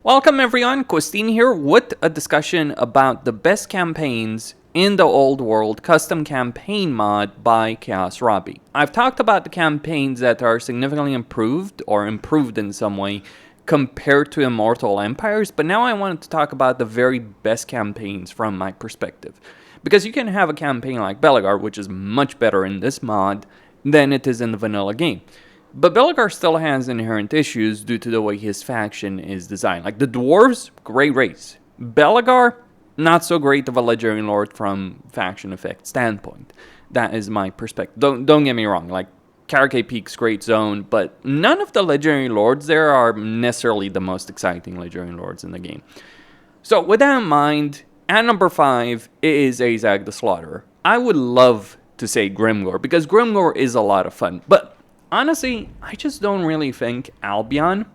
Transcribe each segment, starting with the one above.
Welcome everyone, Costin here with a discussion about the best campaigns in the Old World custom campaign mod by Chaos Robbie. I've talked about the campaigns that are significantly improved or improved in some way compared to Immortal Empires, but now I wanted to talk about the very best campaigns from my perspective. Because you can have a campaign like Bellor, which is much better in this mod than it is in the vanilla game. But Bellor still has inherent issues due to the way his faction is designed. Like the Dwarves, great race. Bellor, not so great of a Legendary Lord from faction effect standpoint. That is my perspective. Don't get me wrong, like Karake Peak's great zone, but none of the Legendary Lords there are necessarily the most exciting Legendary Lords in the game. So with that in mind, at number 5 is Azag the Slaughterer. I would love to say Grimgor, because Grimgor is a lot of fun, but honestly, I just don't really think Albion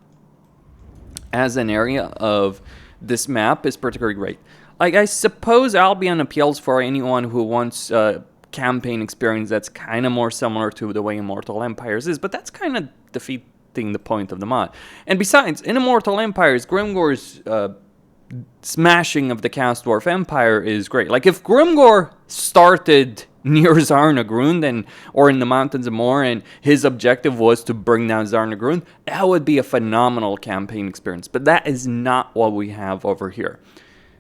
as an area of this map is particularly great. Like, I suppose Albion appeals for anyone who wants a campaign experience that's kind of more similar to the way Immortal Empires is, but that's kind of defeating the point of the mod. And besides, in Immortal Empires, Grimgor's smashing of the Chaos Dwarf Empire is great. Like, if Grimgor started near Zarnagrund or in the Mountains of Moor, and his objective was to bring down Zarnagrund, that would be a phenomenal campaign experience. But that is not what we have over here.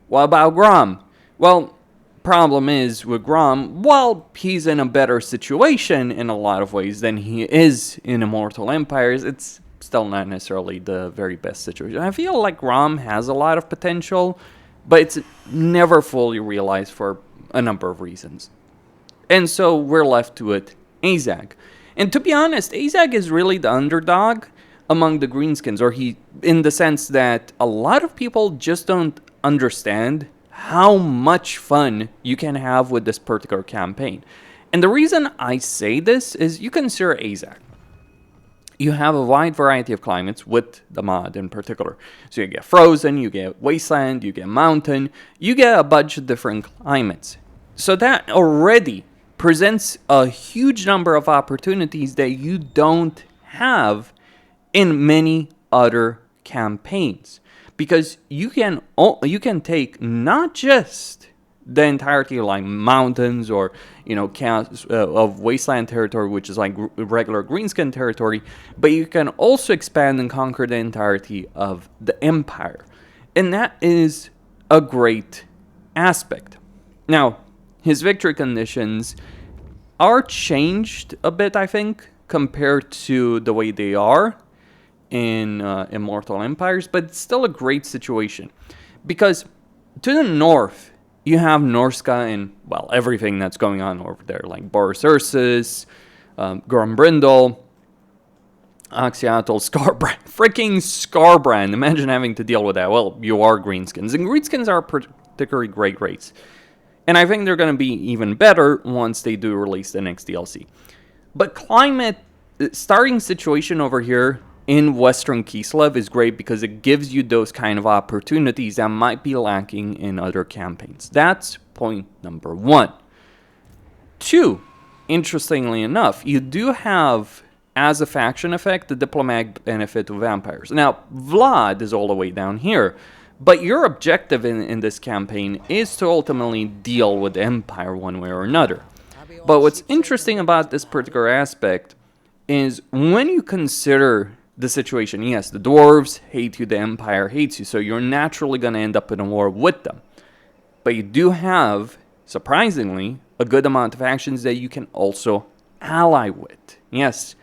What about Grom? Well, problem is with Grom, while he's in a better situation in a lot of ways than he is in Immortal Empires, it's still not necessarily the very best situation. I feel like Grom has a lot of potential, but it's never fully realized for a number of reasons. And so we're left with Azag. And to be honest, Azag is really the underdog among the greenskins, or he, in the sense that a lot of people just don't understand how much fun you can have with this particular campaign. And the reason I say this is you consider Azag. You have a wide variety of climates with the mod in particular. So you get frozen, you get wasteland, you get mountain, you get a bunch of different climates. So that already presents a huge number of opportunities that you don't have in many other campaigns, because you can take not just the entirety of like mountains or chaos of wasteland territory, which is like regular greenskin territory, but you can also expand and conquer the entirety of the empire, and that is a great aspect. Now, his victory conditions are changed a bit, I think, compared to the way they are in Immortal Empires, but it's still a great situation. Because to the north, you have Norska and, well, everything that's going on over there, like Boris Ursus, Grombrindle, Oxyatl, Scarbrand. Freaking Scarbrand. Imagine having to deal with that. Well, you are greenskins, and greenskins are a particularly great race. And I think they're going to be even better once they do release the next DLC. But climate, starting situation over here in Western Kislev is great because it gives you those kind of opportunities that might be lacking in other campaigns. That's point number 1. 2, interestingly enough, you do have, as a faction effect, the diplomatic benefit of vampires. Now, Vlad is all the way down here. But your objective in this campaign is to ultimately deal with the Empire one way or another. But what's interesting about this particular aspect is when you consider the situation, yes, the dwarves hate you, the Empire hates you, so you're naturally going to end up in a war with them. But you do have, surprisingly, a good amount of factions that you can also ally with. Yes,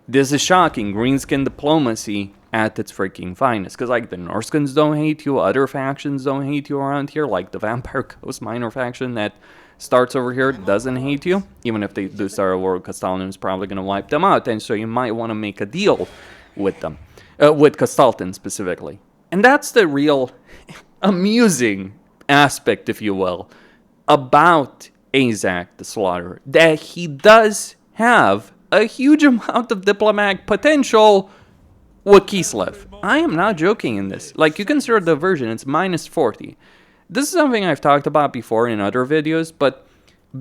this is shocking. Greenskin diplomacy at its freaking finest, because like the Norskins don't hate you, other factions don't hate you around here, like the Vampire Coast Minor faction that starts over here doesn't hate you, even if they do start a war with Castalton, is probably going to wipe them out, and so you might want to make a deal with them, with Castalton specifically. And that's the real amusing aspect, if you will, about Azag the Slaughterer, that he does have a huge amount of diplomatic potential with Kislev. I am not joking in this. Like, you consider the version, it's minus 40. This is something I've talked about before in other videos, but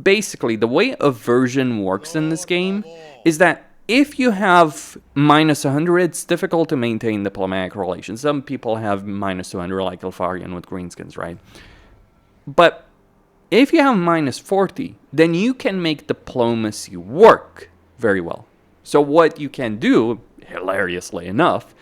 basically the way a version works in this game is that if you have minus 100, it's difficult to maintain diplomatic relations. Some people have minus 200, like Elfarian with greenskins, right? But if you have minus 40, then you can make diplomacy work very well. So what you can do, hilariously enough,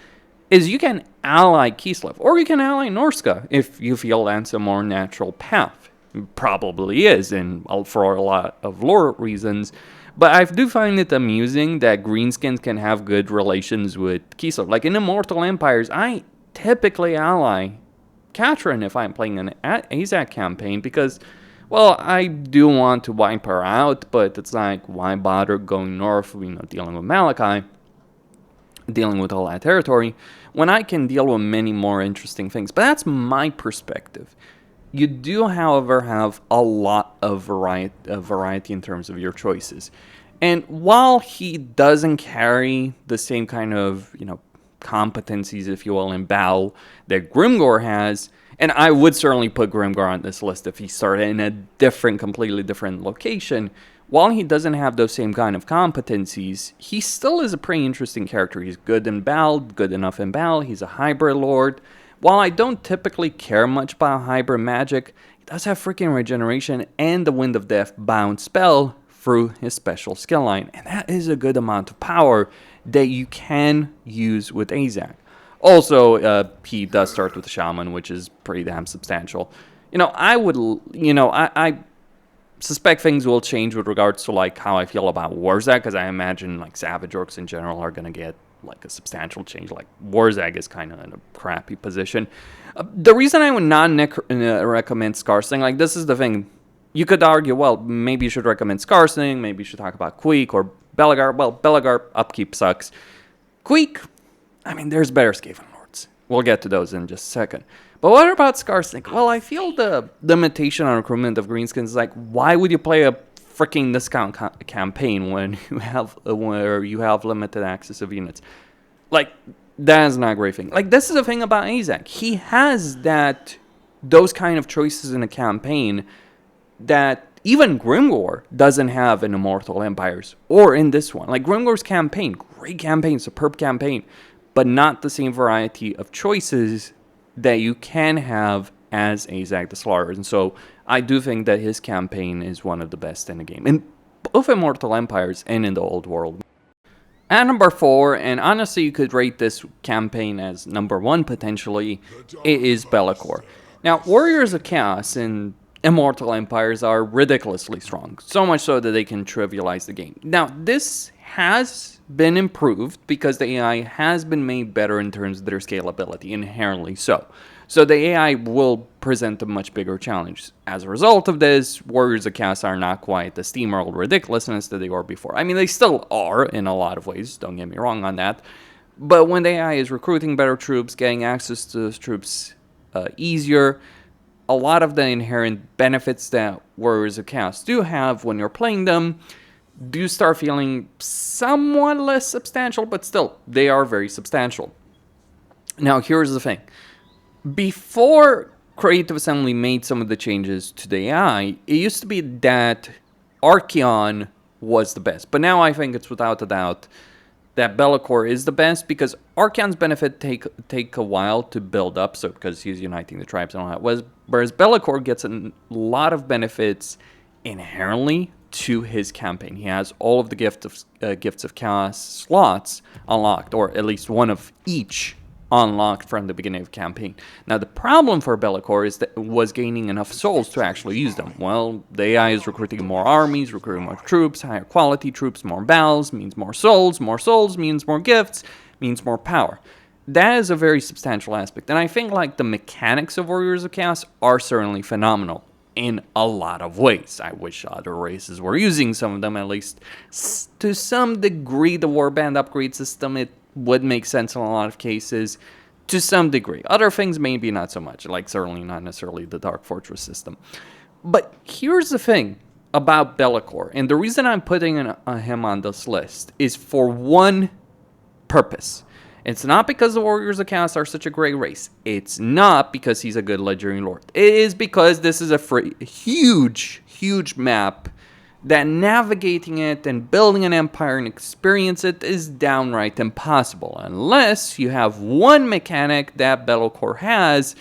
is you can ally Kislev, or you can ally Norska if you feel that's a more natural path. It probably is, and for a lot of lore reasons. But I do find it amusing that greenskins can have good relations with Kislev. Like in Immortal Empires, I typically ally Katrin if I'm playing an Azak campaign because, well, I do want to wipe her out, but it's like, why bother going north, dealing with Malachi, dealing with all that territory, when I can deal with many more interesting things. But that's my perspective. You do, however, have a lot of variety in terms of your choices. And while he doesn't carry the same kind of, competencies, if you will, in battle that Grimgor has, and I would certainly put Grimgor on this list if he started in a completely different location, while he doesn't have those same kind of competencies, he still is a pretty interesting character. He's good in battle, good enough in battle, he's a hybrid lord. While I don't typically care much about hybrid magic, he does have freaking regeneration and the Wind of Death bound spell through his special skill line. And that is a good amount of power that you can use with Azak. Also, he does start with the Shaman, which is pretty damn substantial. I suspect things will change with regards to like how I feel about Warzag, because I imagine like Savage Orcs in general are going to get like a substantial change. Like Warzag is kind of in a crappy position. The reason I would not recommend Skarsing, like this is the thing, you could argue, well, maybe you should recommend Skarsing, maybe you should talk about Queek or Belagar. Well, Belagar upkeep sucks. Queek, I mean, there's better Skaven Lords. We'll get to those in just a second. But what about Skarsnik? Well, I feel the limitation on recruitment of greenskins is like, why would you play a freaking discount campaign when you have limited access of units? Like, that is not a great thing. Like, this is the thing about Azak. He has those kind of choices in a campaign that even Grimgor doesn't have in Immortal Empires or in this one. Like, Grimgor's campaign, great campaign, superb campaign, but not the same variety of choices that you can have as Azak the Slaughter. And so I do think that his campaign is one of the best in the game, in both Immortal Empires and in the Old World. At number 4, and honestly you could rate this campaign as number 1 potentially, it is Be'lakor. Now, Warriors of Chaos in Immortal Empires are ridiculously strong, so much so that they can trivialize the game. Now, this has been improved because the AI has been made better in terms of their scalability, inherently so. So the AI will present a much bigger challenge. As a result of this, Warriors of Chaos are not quite the steamrolled ridiculousness that they were before. I mean, they still are in a lot of ways, don't get me wrong on that. But when the AI is recruiting better troops, getting access to those troops easier, a lot of the inherent benefits that Warriors of Chaos do have when you're playing them do start feeling somewhat less substantial, but still, they are very substantial. Now, here's the thing. Before Creative Assembly made some of the changes to the AI, it used to be that Archaon was the best. But now I think it's without a doubt that Be'lakor is the best, because Archaon's benefit take a while to build up, so because he's uniting the tribes and all that. Whereas Be'lakor gets a lot of benefits inherently to his campaign. He has all of the gifts of chaos slots unlocked, or at least one of each unlocked from the beginning of the campaign. Now, the problem for Be'lakor was gaining enough souls to actually use them. Well, the AI is recruiting more armies, recruiting more troops, higher quality troops, more battles means more souls means more gifts, means more power. That is a very substantial aspect, and I think like the mechanics of Warriors of Chaos are certainly phenomenal in a lot of ways. I wish other races were using some of them, at least to some degree. The Warband upgrade system, it would make sense in a lot of cases, to some degree. Other things maybe not so much, like certainly not necessarily the Dark Fortress system. But here's the thing about Be'lakor, and the reason I'm putting him on this list is for one purpose. It's not because the Warriors of Chaos are such a great race. It's not because he's a good Legendary Lord. It is because this is a huge map that navigating it and building an empire and experience it is downright impossible unless you have one mechanic that Bellor has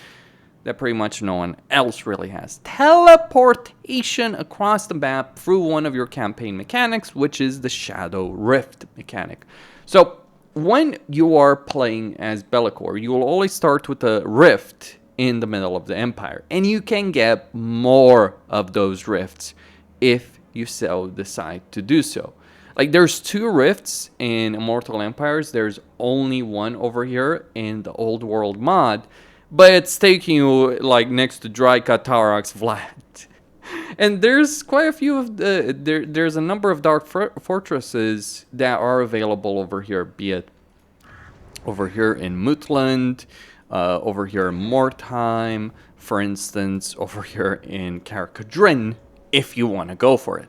that pretty much no one else really has. Teleportation across the map through one of your campaign mechanics, which is the Shadow Rift mechanic. So when you are playing as Bellor, you will always start with a rift in the middle of the empire, and you can get more of those rifts if you so decide to do so. Like, there's 2 rifts in Immortal Empires. There's only one over here in the Old World mod, but it's taking you like next to Dry Katarak's Vlad. And there's quite a few of the there's a number of dark fortresses that are available over here, be it over here in Mutland, over here in Mortheim, for instance, over here in Carcadrin, if you want to go for it.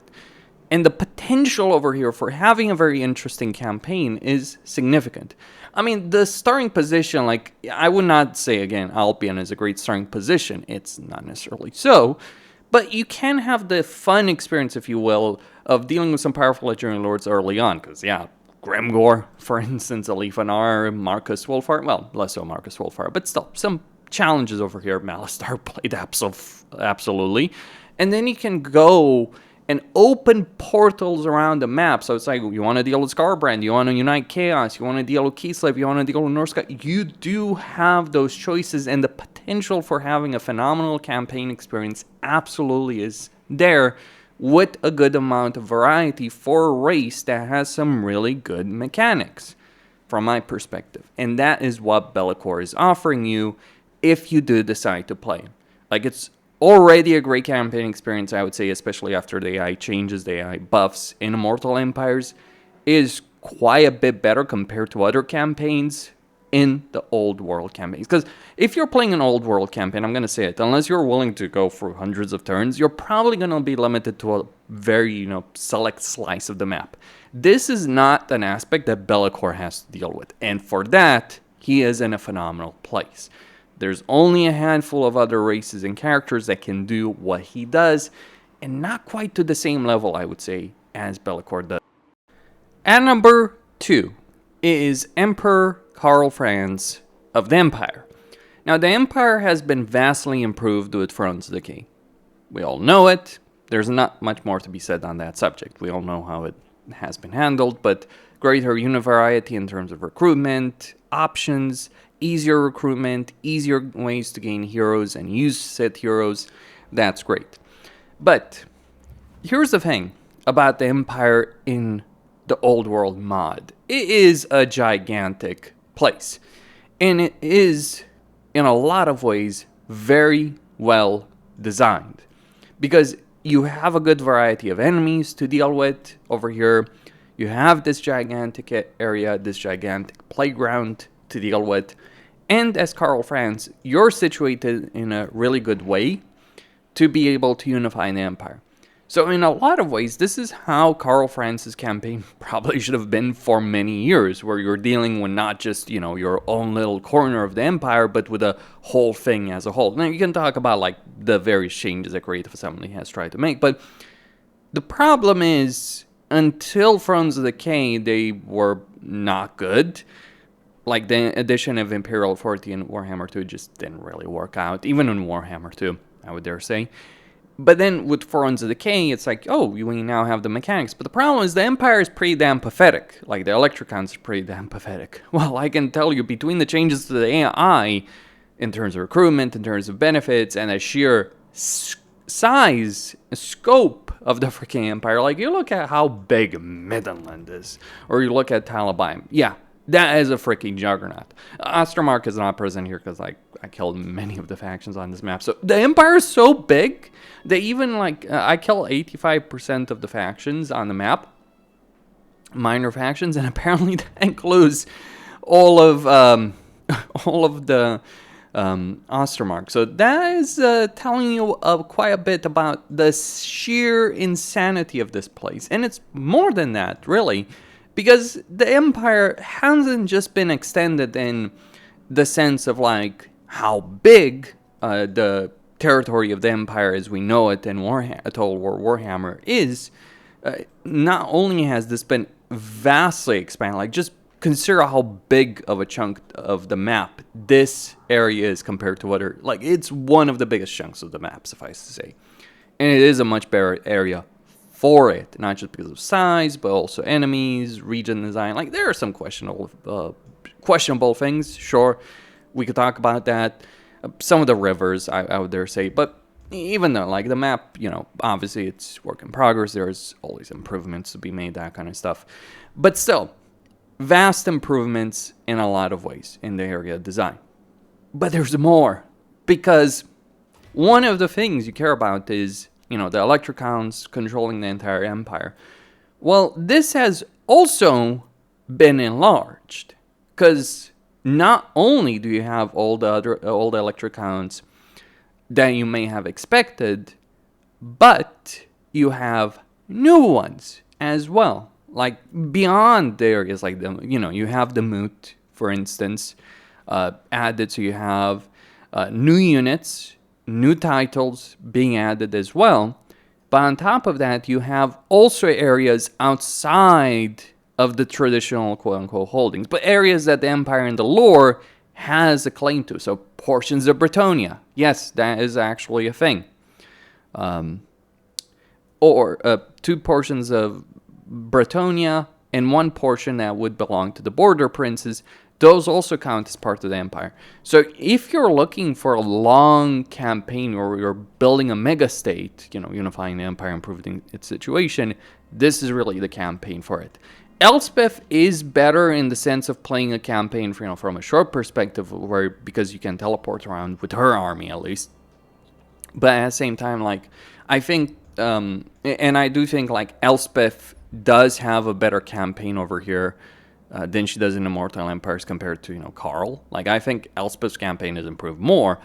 And the potential over here for having a very interesting campaign is significant. I mean, the starting position, like, I would not say, again, Albion is a great starting position. It's not necessarily so. But you can have the fun experience, if you will, of dealing with some powerful legendary lords early on. Because, yeah, Grimgor, for instance, Alifanar, Marcus Wolfhard. Well, less so Marcus Wolfhard, but still, some challenges over here. Malistar played absolutely. And then you can go and open portals around the map. So it's like, you want to deal with Scarbrand, you want to unite Chaos, you want to deal with Kislev, you want to deal with Norsca. You do have those choices, and the potential for having a phenomenal campaign experience absolutely is there, with a good amount of variety for a race that has some really good mechanics, from my perspective. And that is what Bellor is offering you if you do decide to play. Like, it's already a great campaign experience, I would say, especially after the AI changes, the AI buffs in Immortal Empires, is quite a bit better compared to other campaigns in the Old World campaigns. Because if you're playing an Old World campaign, I'm going to say it, unless you're willing to go through hundreds of turns, you're probably going to be limited to a very, select slice of the map. This is not an aspect that Bellor has to deal with, and for that, he is in a phenomenal place. There's only a handful of other races and characters that can do what he does, and not quite to the same level, I would say, as Bellor does. At number 2 is Emperor Karl Franz of the Empire. Now, the Empire has been vastly improved with Thrones Decay. We all know it. There's not much more to be said on that subject. We all know how it has been handled, but greater unit variety in terms of recruitment, options, easier recruitment, easier ways to gain heroes and use set heroes. That's great. But here's the thing about the Empire in the Old World mod. It is a gigantic place. And it is, in a lot of ways, very well designed. Because you have a good variety of enemies to deal with over here. You have this gigantic area, this gigantic playground to deal with. And as Karl Franz, you're situated in a really good way to be able to unify the Empire. So in a lot of ways, this is how Karl Franz's campaign probably should have been for many years, where you're dealing with not just, your own little corner of the Empire, but with the whole thing as a whole. Now, you can talk about, like, the various changes that Creative Assembly has tried to make, but the problem is, until Thrones of Decay, they were not good. Like, the addition of Imperial Authority in Warhammer 2 just didn't really work out, even in Warhammer 2, I would dare say. But then with Thrones of Decay, it's like, oh, we now have the mechanics. But the problem is the Empire is pretty damn pathetic. Like, the Electricons are pretty damn pathetic. Well, I can tell you, between the changes to the AI, in terms of recruitment, in terms of benefits, and the sheer size, scope of the freaking Empire, like, you look at how big Midland is, or you look at Talabheim. Yeah. That is a freaking juggernaut. Ostermark is not present here because I killed many of the factions on this map. So the Empire is so big that even I kill 85% of the factions on the map, minor factions, and apparently that includes all of the Ostermark. So that is telling you quite a bit about the sheer insanity of this place, and it's more than that, really. Because the Empire hasn't just been extended in the sense of, like, how big the territory of the Empire as we know it in Total War Warhammer is, not only has this been vastly expanded, like just consider how big of a chunk of the map this area is compared to other, like it's one of the biggest chunks of the map, suffice to say. And it is a much better area for it, not just because of size, but also enemies, region design. Like there are some questionable things, sure, we could talk about that. Some of the rivers, I would dare say, but even though, like, the map, you know, obviously it's work in progress, there's always improvements to be made, that kind of stuff. But still, vast improvements in a lot of ways in the area design. But there's more, because one of the things you care about is, you know, the electrocounts controlling the entire empire. Well, this has also been enlarged, because not only do you have all the electrocounts that you may have expected, but you have new ones as well. Like beyond the areas like the, you know, you have the moot, for instance, added, so you have new units, new titles being added as well. But on top of that, you have also areas outside of the traditional quote-unquote holdings, but areas that the Empire in the lore has a claim to. So portions of Bretonnia, yes, that is actually a thing. Or 2 portions of Bretonnia and 1 portion that would belong to the border princes. Those also count as part of the empire. So if you're looking for a long campaign where you're building a mega state, you know, unifying the empire, improving its situation, this is really the campaign for it. Elspeth is better in the sense of playing a campaign, you know, from a short perspective, where because you can teleport around with her army at least. But at the same time, like, I think, and I do think, like, Elspeth does have a better campaign over here than she does in Immortal Empires compared to, you know, Karl. Like, I think Elspeth's campaign has improved more,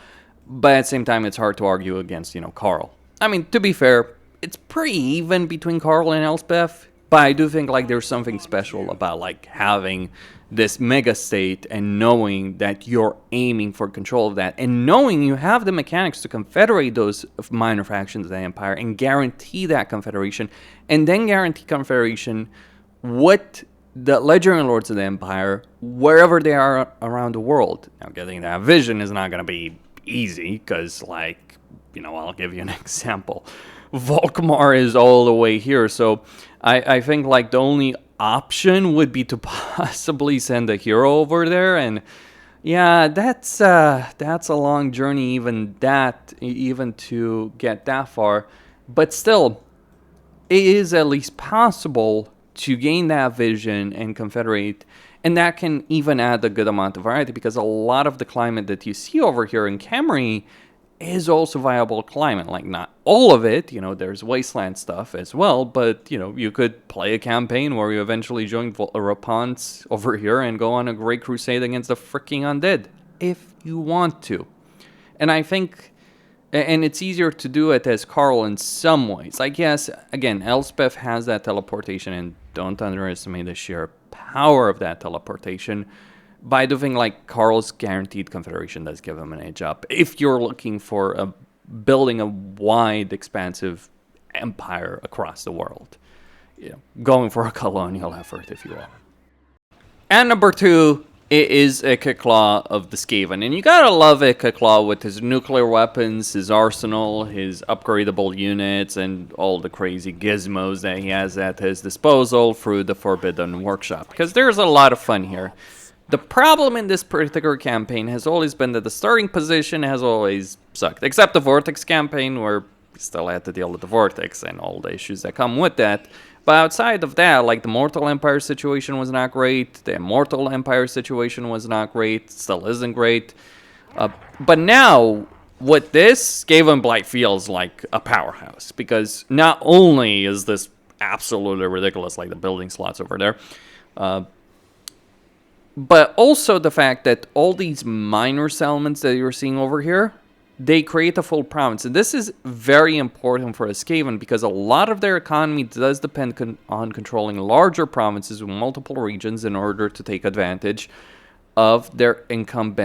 but at the same time, it's hard to argue against, you know, Karl. I mean, to be fair, it's pretty even between Karl and Elspeth. But I do think, like, there's something special about, like, having this mega state and knowing that you're aiming for control of that, and knowing you have the mechanics to confederate those minor factions of the Empire and guarantee that confederation, and then guarantee confederation with the legendary lords of the Empire wherever they are around the world. Now, getting that vision is not going to be easy because, like, you know, I'll give you an example. Volkmar is all the way here, so I think, like, the only option would be to possibly send a hero over there, and yeah, that's a long journey, even to get that far. But still, it is at least possible to gain that vision and confederate, and that can even add a good amount of variety, because a lot of the climate that you see over here in Camry is also viable climate. Like, not all of it, you know, there's wasteland stuff as well, but, you know, you could play a campaign where you eventually join Rapance over here and go on a great crusade against the freaking undead, if you want to. And I think, and it's easier to do it as Karl in some ways. Like, yes, again, Elspeth has that teleportation, and don't underestimate the sheer power of that teleportation. But I do think, like, Karl's guaranteed confederation does give him an edge up if you're looking for building a wide, expansive empire across the world. You know, going for a colonial effort, if you will. And number 2, it is Ikeclaw of the Skaven. And you gotta love Ikeclaw with his nuclear weapons, his arsenal, his upgradable units, and all the crazy gizmos that he has at his disposal through the Forbidden Workshop. Because there's a lot of fun here. The problem in this particular campaign has always been that the starting position has always sucked. Except the Vortex campaign, where we still had to deal with the Vortex and all the issues that come with that. But outside of that, like, the Mortal Empire situation was not great. The Immortal Empire situation was not great. Still isn't great. But now, with this, Skaven Blight feels like a powerhouse. Because not only is this absolutely ridiculous, like the building slots over there, but also the fact that all these minor settlements that you're seeing over here, they create a full province. And this is very important for a Skaven, because a lot of their economy does depend on controlling larger provinces with multiple regions in order to take advantage of their income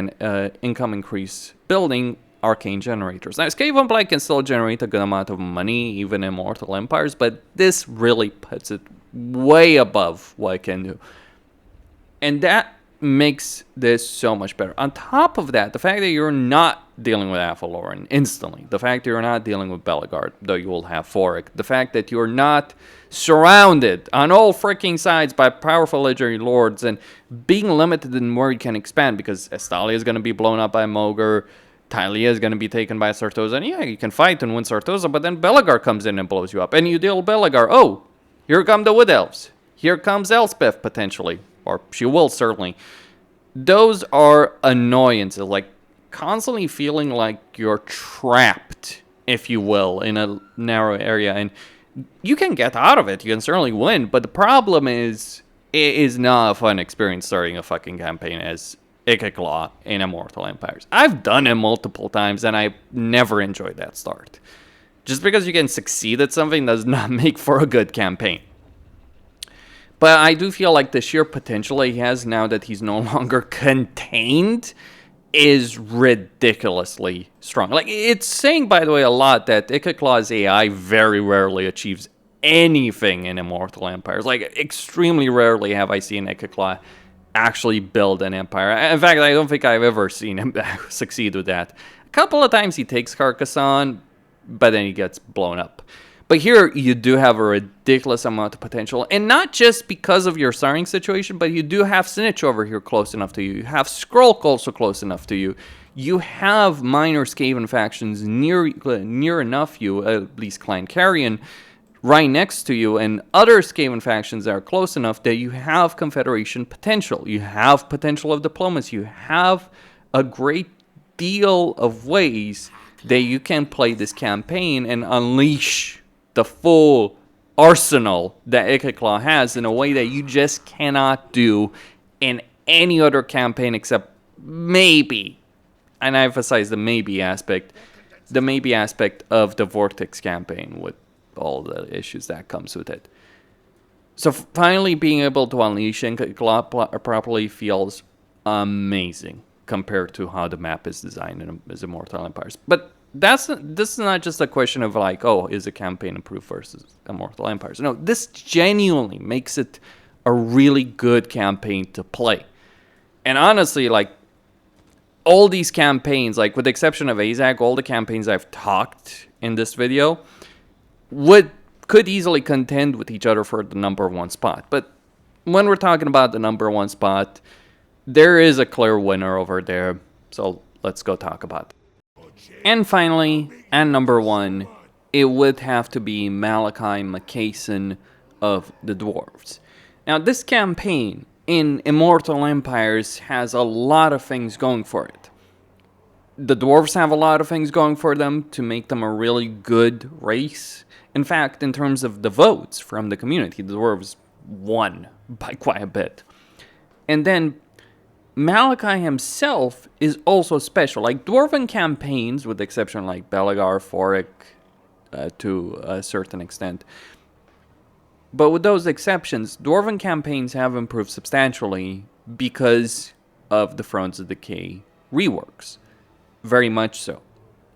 increase building arcane generators. Now, Skaven Blight can still generate a good amount of money, even in Mortal Empires, but this really puts it way above what it can do. And that makes this so much better. On top of that, the fact that you're not dealing with Lorem instantly, the fact that you're not dealing with Belagard, though you will have Foric, the fact that you're not surrounded on all freaking sides by powerful legendary lords and being limited in where you can expand, because Estalia is going to be blown up by Mogr, Tylea is going to be taken by Sartosa, and yeah, you can fight and win Sartosa, but then Belagard comes in and blows you up, and you deal Belagard. Oh, here come the Wood Elves. Here comes Elspeth, potentially. Or she will, certainly. Those are annoyances, like constantly feeling like you're trapped, if you will, in a narrow area. And you can get out of it, you can certainly win, but the problem is, it is not a fun experience starting a fucking campaign as Ikeclaw in Immortal Empires. I've done it multiple times, and I never enjoyed that start. Just because you can succeed at something does not make for a good campaign. But I do feel like the sheer potential he has now that he's no longer contained is ridiculously strong. Like, it's saying, by the way, a lot that Ikeclaw's AI very rarely achieves anything in Immortal Empires. Like, extremely rarely have I seen Ikeclaw actually build an empire. In fact, I don't think I've ever seen him succeed with that. A couple of times he takes Carcassonne, but then he gets blown up. But here, you do have a ridiculous amount of potential. And not just because of your starting situation, but you do have Sinich over here close enough to you. You have Skrulk also close enough to you. You have minor Skaven factions near enough you, at least Clan Carrion, right next to you. And other Skaven factions that are close enough that you have Confederation potential. You have potential of diplomacy. You have a great deal of ways that you can play this campaign and unleash the full arsenal that Ikeclaw has in a way that you just cannot do in any other campaign except maybe, and I emphasize the maybe aspect of the Vortex campaign with all the issues that comes with it. So finally being able to unleash Ikeclaw properly feels amazing compared to how the map is designed in Immortal Empires. But this is not just a question of like, oh, is a campaign improved versus Immortal Empires? No, this genuinely makes it a really good campaign to play. And honestly, like, all these campaigns, like with the exception of Azag, all the campaigns I've talked in this video could easily contend with each other for the number one spot. But when we're talking about the number one spot, there is a clear winner over there. So let's go talk about it. And finally, at number one, it would have to be Malachi Maccason of the Dwarves. Now, this campaign in Immortal Empires has a lot of things going for it. The Dwarves have a lot of things going for them to make them a really good race. In fact, in terms of the votes from the community, the Dwarves won by quite a bit. And then Malachi himself is also special. Like, Dwarven campaigns, with the exception like Belagar, Foric, to a certain extent. But with those exceptions, Dwarven campaigns have improved substantially because of the Thrones of Decay reworks. Very much so.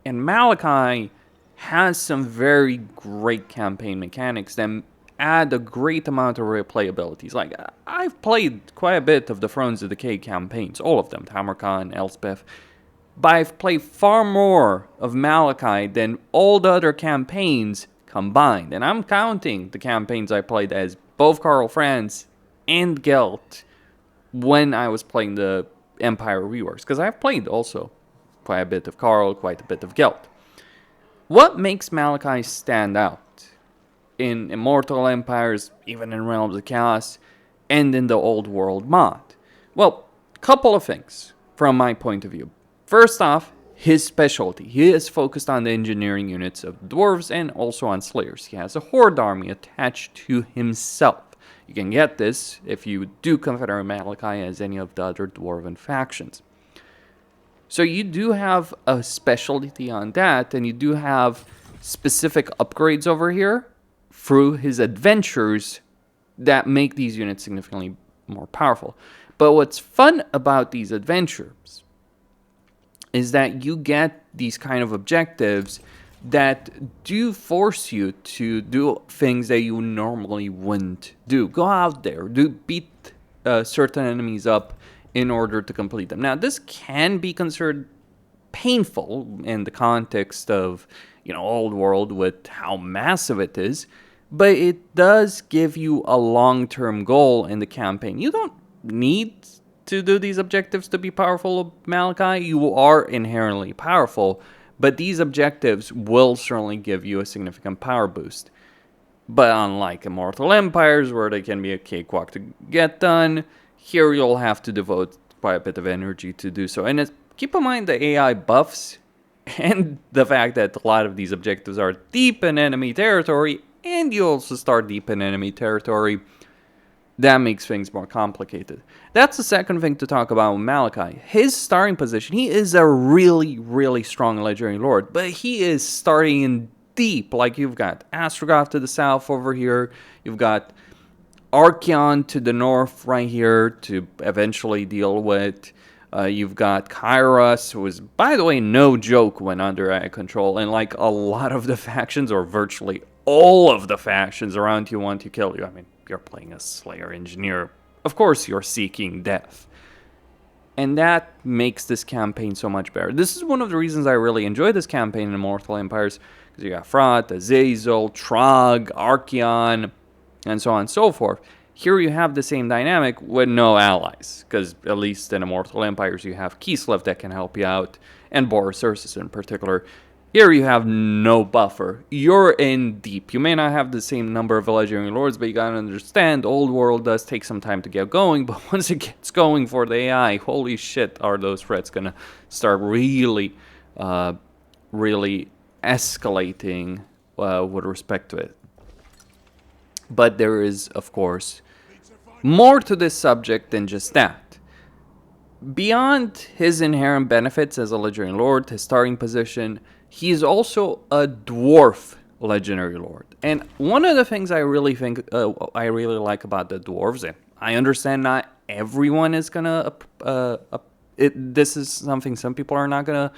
And Malachi has some very great campaign mechanics that add a great amount of replayabilities. Like, I've played quite a bit of the Thrones of Decay campaigns, all of them, Tamarkan, Elspeth, but I've played far more of Malachi than all the other campaigns combined. And I'm counting the campaigns I played as both Karl Franz and Gelt when I was playing the Empire reworks, because I've played also quite a bit of Karl, quite a bit of Gelt. What makes Malachi stand out in Immortal Empires, even in Realms of Chaos, and in the Old World mod? Well, couple of things from my point of view. First off, his specialty. He is focused on the engineering units of dwarves and also on slayers. He has a horde army attached to himself. You can get this if you do Confederate Malachi as any of the other dwarven factions. So you do have a specialty on that, and you do have specific upgrades over here through his adventures that make these units significantly more powerful. But what's fun about these adventures is that you get these kind of objectives that do force you to do things that you normally wouldn't do. Go out there, beat certain enemies up in order to complete them. Now, this can be considered painful in the context of, old world with how massive it is, but it does give you a long-term goal in the campaign. You don't need to do these objectives to be powerful, Malachi. You are inherently powerful, but these objectives will certainly give you a significant power boost. But unlike Immortal Empires, where they can be a cakewalk to get done, here you'll have to devote quite a bit of energy to do so. And keep in mind the AI buffs and the fact that a lot of these objectives are deep in enemy territory, and you also start deep in enemy territory. That makes things more complicated. That's the second thing to talk about with Malachi. His starting position, he is a really, really strong legendary lord, but he is starting in deep. Like, you've got Astrogoth to the south over here, you've got Archeon to the north right here to eventually deal with. You've got Kairos, who is, by the way, no joke when under AI control, and like a lot of the factions, or virtually all of the factions around you want to kill you. I mean, you're playing a Slayer Engineer. Of course you're seeking death. And that makes this campaign so much better. This is one of the reasons I really enjoy this campaign in Immortal Empires, because you got Frat, Azazel, Trog, Archeon, and so on and so forth. Here you have the same dynamic with no allies, because at least in Immortal Empires you have Kislev that can help you out, and Boris Ursus in particular. Here you have no buffer. You're in deep. You may not have the same number of legendary lords, but you gotta understand, old world does take some time to get going, but once it gets going for the AI, holy shit, are those threats gonna start really, really escalating with respect to it. But there is, of course, more to this subject than just that. Beyond his inherent benefits as a legendary lord, his starting position, he is also a dwarf legendary lord. And one of the things I really like about the dwarves, and I understand not everyone is gonna this is something some people are not gonna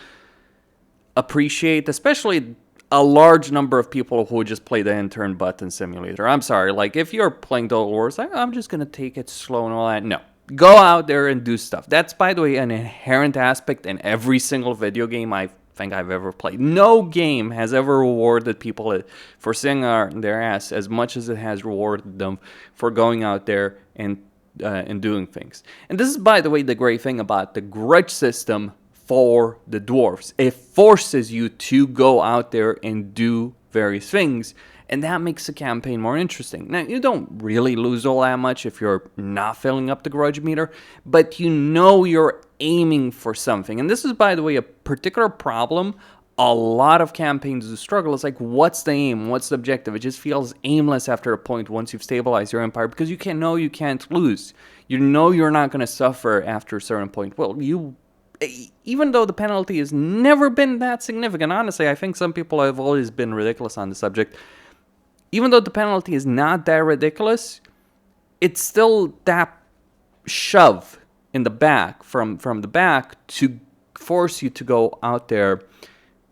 appreciate, especially a large number of people who just play the intern button simulator. I'm sorry, like, if you're playing Total Wars, I'm just gonna take it slow and all that. No. Go out there and do stuff. That's, by the way, an inherent aspect in every single video game I think I've ever played. No game has ever rewarded people for sitting on their ass as much as it has rewarded them for going out there and doing things. And this is, by the way, the great thing about the grudge system for the dwarves. It forces you to go out there and do various things, and that makes the campaign more interesting. Now, you don't really lose all that much if you're not filling up the grudge meter, but you're aiming for something. And this is, by the way, a particular problem a lot of campaigns do struggle. It's like, what's the aim? What's the objective? It just feels aimless after a point once you've stabilized your empire, because you can't lose. You know you're not going to suffer after a certain point. Well, even though the penalty has never been that significant, honestly, I think some people have always been ridiculous on the subject. Even though the penalty is not that ridiculous, it's still that shove in the back, from the back, to force you to go out there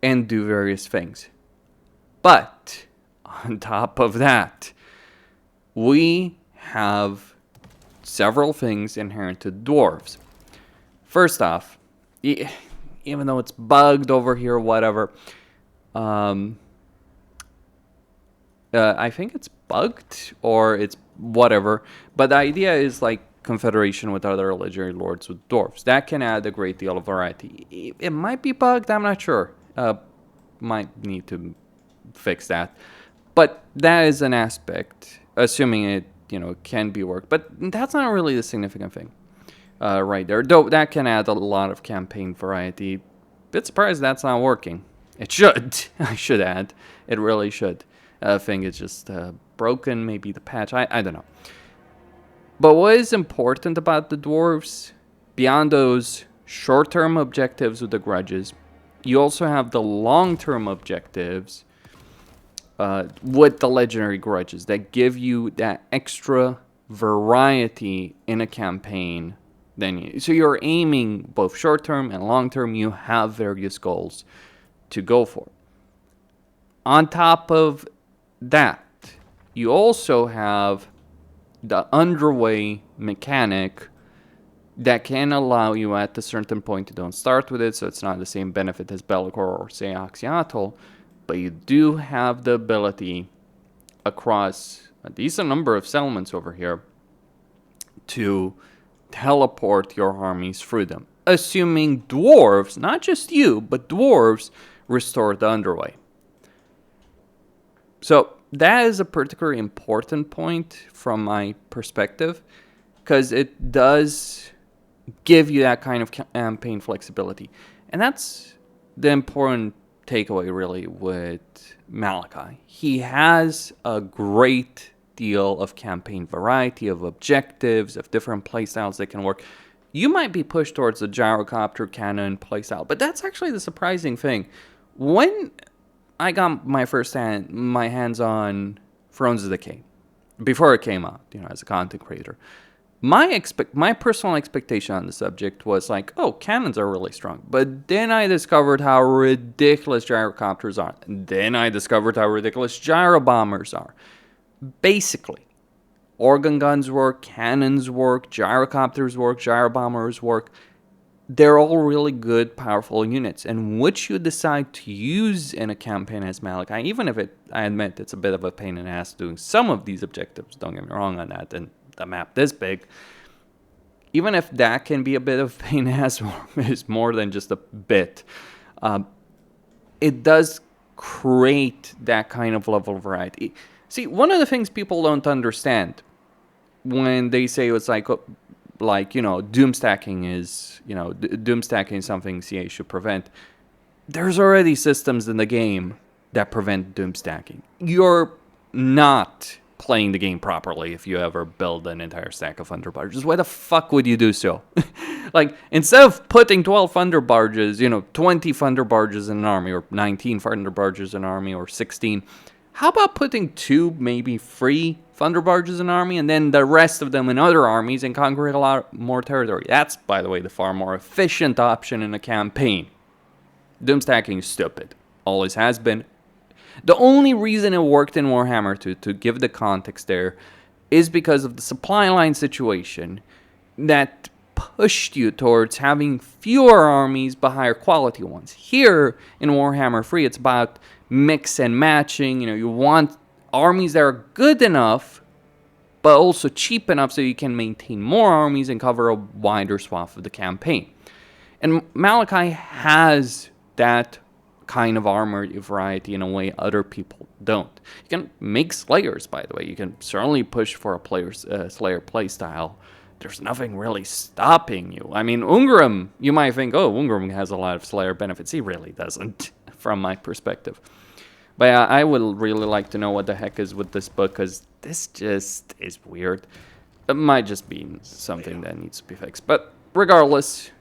and do various things. But on top of that, we have several things inherent to dwarves. First off, even though it's bugged over here, whatever, I think it's bugged or it's whatever, but the idea is like confederation with other legendary lords with dwarves. That can add a great deal of variety. It might be bugged, I'm not sure. Might need to fix that. But that is an aspect, assuming it can be worked. But that's not really the significant thing right there. Though that can add a lot of campaign variety. Bit surprised that's not working. It should. I should add. It really should. I think it's just broken, maybe the patch. I don't know. But what is important about the dwarves, beyond those short-term objectives with the grudges, you also have the long-term objectives with the legendary grudges that give you that extra variety in a campaign so you're aiming both short term and long term. You have various goals to go for. On top of that, you also have the underway mechanic that can allow you at a certain point to don't start with it, so it's not the same benefit as Bellor or say Axiatl, but you do have the ability across a decent number of settlements over here to teleport your armies through them. Assuming dwarves, not just you, but dwarves restore the underway. So that is a particularly important point from my perspective, because it does give you that kind of campaign flexibility. And that's the important takeaway, really, with Malachi. He has a great deal of campaign variety, of objectives, of different playstyles that can work. You might be pushed towards the gyrocopter cannon playstyle, but that's actually the surprising thing. When I got my hands on Thrones of Decay, before it came out, as a content creator, my personal expectation on the subject was like, oh, cannons are really strong. But then I discovered how ridiculous gyrocopters are. And then I discovered how ridiculous gyrobombers are. Basically, organ guns work, cannons work, gyrocopters work, gyrobombers work. They're all really good, powerful units. And which you decide to use in a campaign as Malachi, even if I admit it's a bit of a pain in the ass doing some of these objectives, don't get me wrong on that, and the map this big, even if that can be a bit of a pain in the ass, is more than just a bit, it does create that kind of level of variety. See, one of the things people don't understand when they say it's like doom stacking is, doom stacking is something CA should prevent. There's already systems in the game that prevent doom stacking. You're not playing the game properly if you ever build an entire stack of thunder barges. Why the fuck would you do so? Like, instead of putting 12 thunder barges, 20 thunder barges in an army, or 19 thunder barges in an army, or 16, how about putting 2, maybe 3 thunder barges in an army, and then the rest of them in other armies, and conquering a lot more territory? That's, by the way, the far more efficient option in a campaign. Doom stacking is stupid. Always has been. The only reason it worked in Warhammer 2, to give the context there, is because of the supply line situation that pushed you towards having fewer armies but higher quality ones. Here in Warhammer 3, it's about mix and matching. You want armies that are good enough but also cheap enough so you can maintain more armies and cover a wider swath of the campaign. And Malachi has that kind of armor variety in a way other people don't. You can make Slayers, by the way. You can certainly push for a Slayer playstyle. There's nothing really stopping you. I mean, Ungram, you might think, oh, Ungram has a lot of Slayer benefits. He really doesn't, from my perspective. But I would really like to know what the heck is with this book, because this just is weird. It might just be something that needs to be fixed. But regardless,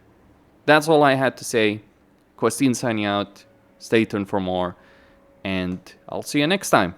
that's all I had to say. Questin signing out. Stay tuned for more, and I'll see you next time.